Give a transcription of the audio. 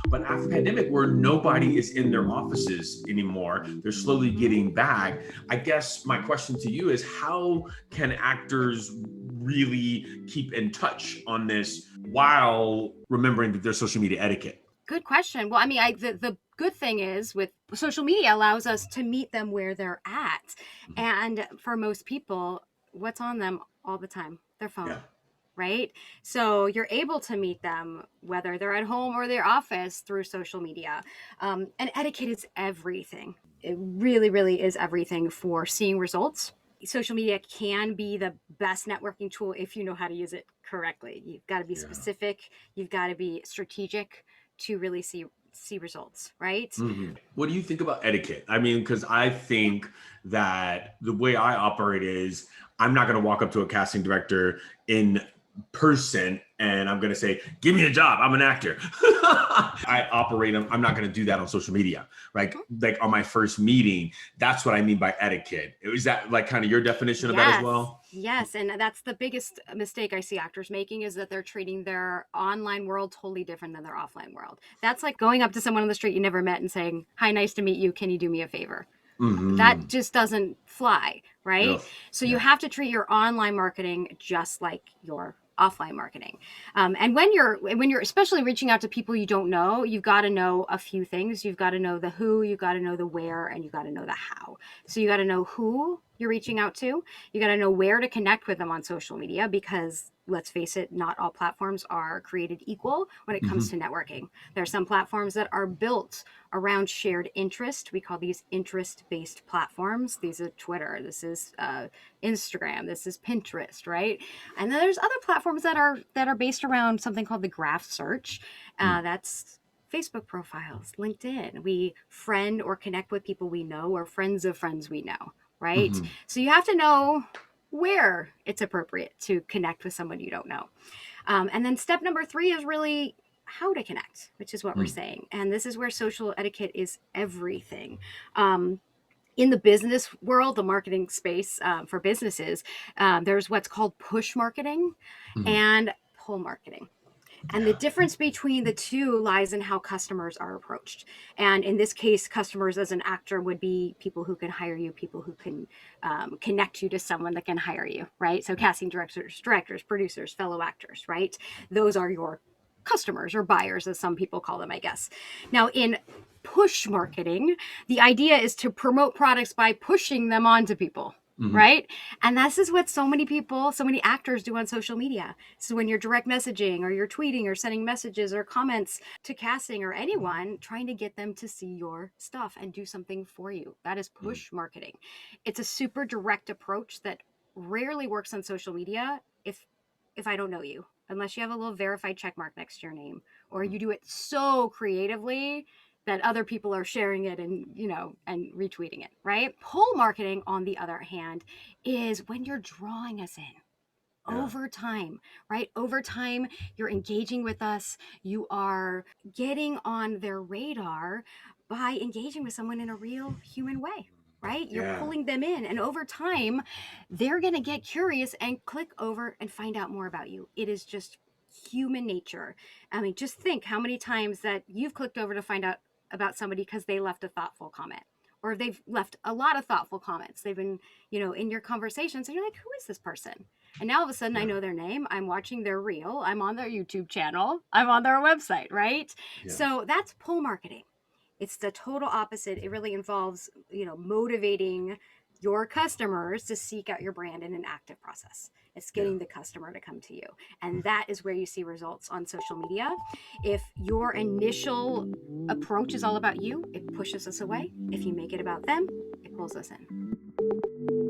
But after the pandemic, where nobody is in their offices anymore, they're slowly getting back. I guess my question to you is, how can actors really keep in touch on this while remembering that there's social media etiquette? Good question. Well, I mean, the good thing is with social media allows us to meet them where they're at. And for most people, what's on them all the time? Their phone. Yeah. Right? So you're able to meet them whether they're at home or their office through social media. And etiquette is everything. It really, really is everything for seeing results. Social media can be the best networking tool if you know how to use it correctly. You've got to be Yeah. specific, you've got to be strategic to really see results, right? What do you think about etiquette? I mean, because I think that the way I operate is I'm not going to walk up to a casting director in person and I'm going to say, give me a job. I'm an actor. I operate, I'm not going to do that on social media. Like on my first meeting, that's what I mean by etiquette. Is that like kind of your definition of that as Yes. well? Yes, and that's the biggest mistake I see actors making is that they're treating their online world totally different than their offline world. That's like going up to someone on the street you never met and saying, "Hi, nice to meet you. Can you do me a favor?" That Mm-hmm. just doesn't fly, right? Ugh. So you Yeah. have to treat your online marketing just like your offline marketing. And when you're especially reaching out to people you don't know, you've got to know a few things. You've got to know the who, you've got to know the where, and you've got to know the how. So you got to know who you're reaching out to. You got to know where to connect with them on social media because let's face it, not all platforms are created equal when it comes Mm-hmm. to networking. There are some platforms that are built around shared interest. We call these interest-based platforms. These are Twitter. This is Instagram. This is Pinterest, right? And then there's other platforms that are based around something called the graph search. That's Facebook profiles, LinkedIn. We friend or connect with people we know or friends of friends we know, right? Mm-hmm. So you have to know where it's appropriate to connect with someone you don't know. And then step number 3 is really how to connect, which is what we're saying. And this is where social etiquette is everything. In the business world, the marketing space for businesses, there's what's called push marketing Mm-hmm. and pull marketing. And the Yeah. difference between the two lies in how customers are approached. And in this case, customers as an actor would be people who can hire you, people who can connect you to someone that can hire you, right? So casting directors, producers, fellow actors, right? Those are your customers or buyers, as some people call them, I guess. Now, in push marketing, the idea is to promote products by pushing them onto people, Mm-hmm. right? And this is what so many people, so many actors do on social media. So when you're direct messaging or you're tweeting or sending messages or comments to casting or anyone, trying to get them to see your stuff and do something for you. That is push marketing. It's a super direct approach that rarely works on social media if I don't know you, unless you have a little verified check mark next to your name, or you do it so creatively that other people are sharing it and and retweeting it, right? Pull marketing, on the other hand, is when you're drawing us in Yeah. over time, right? Over time, you're engaging with us, you are getting on their radar by engaging with someone in a real human way, right? You're Yeah. pulling them in, and over time they're going to get curious and click over and find out more about you. It is just human nature. I mean, just think how many times that you've clicked over to find out about somebody because they left a thoughtful comment, or they've left a lot of thoughtful comments. They've been, in your conversations, and you're like, who is this person? And now all of a sudden I Yeah. know their name. I'm watching their reel. I'm on their YouTube channel. I'm on their website, right? Yeah. So that's pull marketing. It's the total opposite. It really involves, motivating your customers to seek out your brand in an active process. It's Yeah. getting the customer to come to you. And that is where you see results on social media. If your initial approach is all about you, it pushes us away. If you make it about them, it pulls us in.